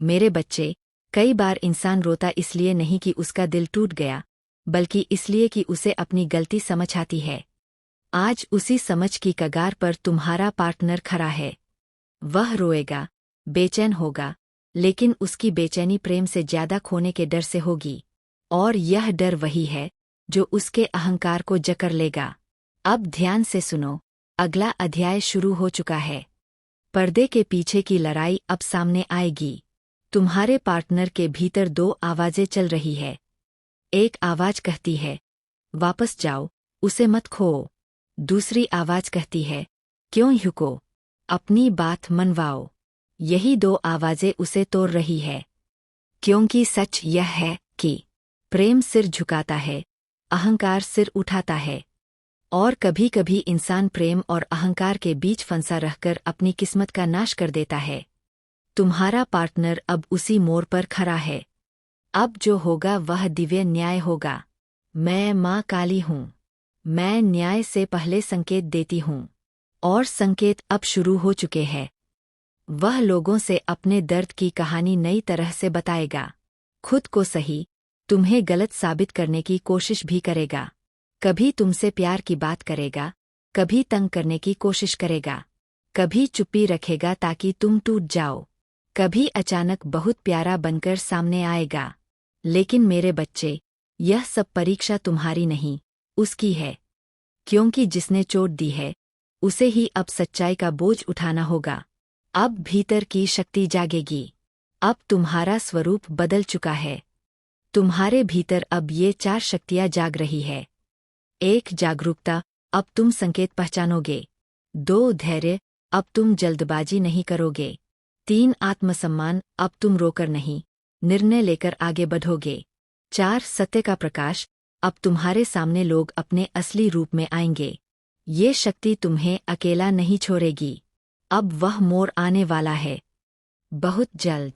मेरे बच्चे, कई बार इंसान रोता इसलिए नहीं कि उसका दिल टूट गया, बल्कि इसलिए कि उसे अपनी गलती समझ आती है। आज उसी समझ की कगार पर तुम्हारा पार्टनर खड़ा है। वह रोएगा, बेचैन होगा, लेकिन उसकी बेचैनी प्रेम से ज्यादा खोने के डर से होगी। और यह डर वही है जो उसके अहंकार को जकड़ लेगा। अब ध्यान से सुनो, अगला अध्याय शुरू हो चुका है। पर्दे के पीछे की लड़ाई अब सामने आएगी। तुम्हारे पार्टनर के भीतर दो आवाजें चल रही है। एक आवाज कहती है, वापस जाओ, उसे मत खो। दूसरी आवाज कहती है, क्यों झुको, अपनी बात मनवाओ। यही दो आवाजें उसे तोड़ रही है। क्योंकि सच यह है कि प्रेम सिर झुकाता है, अहंकार सिर उठाता है। और कभी कभी इंसान प्रेम और अहंकार के बीच फंसा रहकर अपनी किस्मत का नाश कर देता है। तुम्हारा पार्टनर अब उसी मोड़ पर खड़ा है। अब जो होगा वह दिव्य न्याय होगा। मैं माँ काली हूँ। मैं न्याय से पहले संकेत देती हूँ। और संकेत अब शुरू हो चुके हैं। वह लोगों से अपने दर्द की कहानी नई तरह से बताएगा। खुद को सही, तुम्हें गलत साबित करने की कोशिश भी करेगा। कभी तुमसे प्यार की बात करेगा, कभी तंग करने की कोशिश करेगा, कभी चुप्पी रखेगा ताकि तुम टूट जाओ, कभी अचानक बहुत प्यारा बनकर सामने आएगा। लेकिन मेरे बच्चे, यह सब परीक्षा तुम्हारी नहीं, उसकी है। क्योंकि जिसने चोट दी है, उसे ही अब सच्चाई का बोझ उठाना होगा। अब भीतर की शक्ति जागेगी। अब तुम्हारा स्वरूप बदल चुका है। तुम्हारे भीतर अब ये 4 शक्तियाँ जाग रही है। 1 जागरूकता, अब तुम संकेत पहचानोगे। 2 धैर्य, अब तुम जल्दबाजी नहीं करोगे। 3 आत्मसम्मान, अब तुम रोकर नहीं, निर्णय लेकर आगे बढ़ोगे। 4 सत्य का प्रकाश, अब तुम्हारे सामने लोग अपने असली रूप में आएंगे। ये शक्ति तुम्हें अकेला नहीं छोड़ेगी। अब वह मोड़ आने वाला है। बहुत जल्द।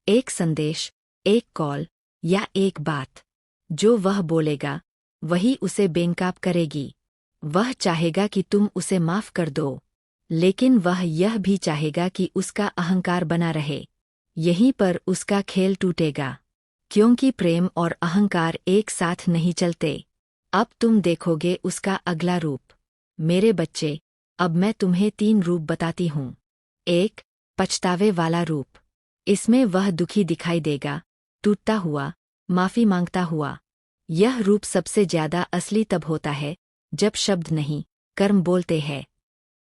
एक संदेश, एक कॉल या एक बात। जो वह बोलेगा, वही उसे बेनकाब करेगी। वह चाहेगा कि तुम उसे माफ कर दो, लेकिन वह यह भी चाहेगा कि उसका अहंकार बना रहे। यहीं पर उसका खेल टूटेगा। क्योंकि प्रेम और अहंकार एक साथ नहीं चलते। अब तुम देखोगे उसका अगला रूप। मेरे बच्चे, अब मैं तुम्हें 3 रूप बताती हूँ। 1 पछतावे वाला रूप। इसमें वह दुखी दिखाई देगा, टूटता हुआ, माफी मांगता हुआ। यह रूप सबसे ज्यादा असली तब होता है जब शब्द नहीं, कर्म बोलते हैं।